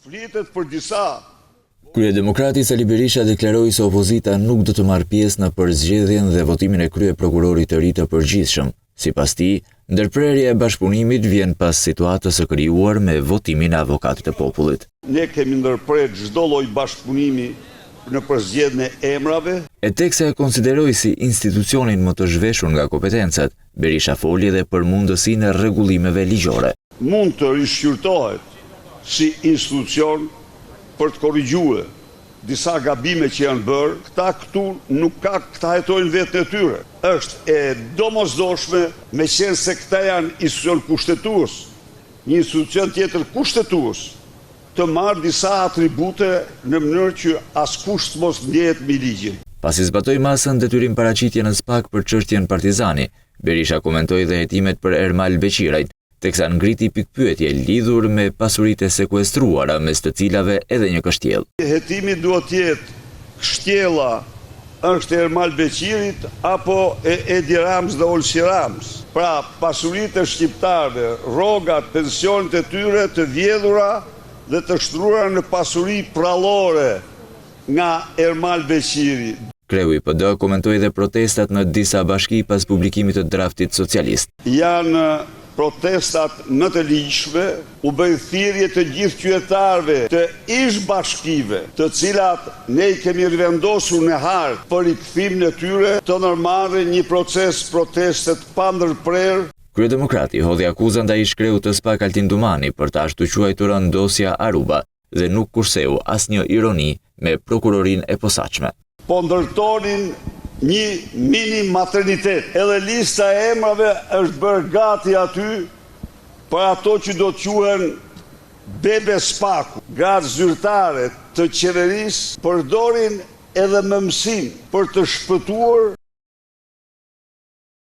Flitet për disa. Kryedemokrati Sali Berisha deklaroi se opozita nuk do të marrë pjesë në përzgjedhjen dhe votimin e kryeprokurorit të ri të përgjithshëm. Sipas tij, ndërprerja e bashkëpunimit vjen pas situatës së krijuar me votimin e avokatit të popullit. Ne kemi ndërprerë çdo lloj bashkëpunimi në përzgjedhjen e emrave. E teksa e konsideroi si institucionin më të zhveshur nga kompetencat, Berisha foli edhe për mundësinë e rregullimeve ligjore. Mund të rishqyrtohet si institucion për të korrigjuar disa gabime që janë bërë, këta hetojnë vetën e tyre. Është e domosdoshme, meqense këta janë institucion kushtetues, një institucion tjetër kushtetues, të marrë disa atribute në mënyrë që askush të mos ndjehet mbi ligjin. Pasi zbatoi masën detyrim paraqitje në SPAK për çështjen Partizani, Berisha komentoi dhe hetimet për Ermal Beqirajin, teksa ngriti pikpyetje lidhur me pasuritë e sekuestruara, mes të cilave edhe një kështjell. Hetimi duhet të jetë kështjella është Ermal Beqirit apo Edi Rams dhe Olsi Rams. Pra pasuritë e shqiptarëve, rrogat, pensionet e tyre të vjedhura dhe të shtruara në pasuri prallore nga Ermal Beqiri. Kreu i PD komentoi dhe protestat në disa bashki pas publikimit të draftit socialist. Janë protestat në të ligjshme, u bë thirrje të gjithë qytetarëve të ish bashkive, të cilat ne i kemi rivendosur në hartë për rikthimin e tyre, të ndërmarrin një proces protestet pa ndërprerë. Kryedemokrati hodhi akuzën ndaj ish-kreut të SPAK Altin Dumani për ta shtuquajtur ndosja Aruba dhe nuk kurseu asnjë ironi me prokurorinë e posaçme. Po ndërtonin një mini maternitet. Edhe lista e emrave është bërë gati aty për ato që do të quhen bebe SPAK-u. Gratë zyrtare të qeverisë përdorin edhe mëmësim për të shpëtuar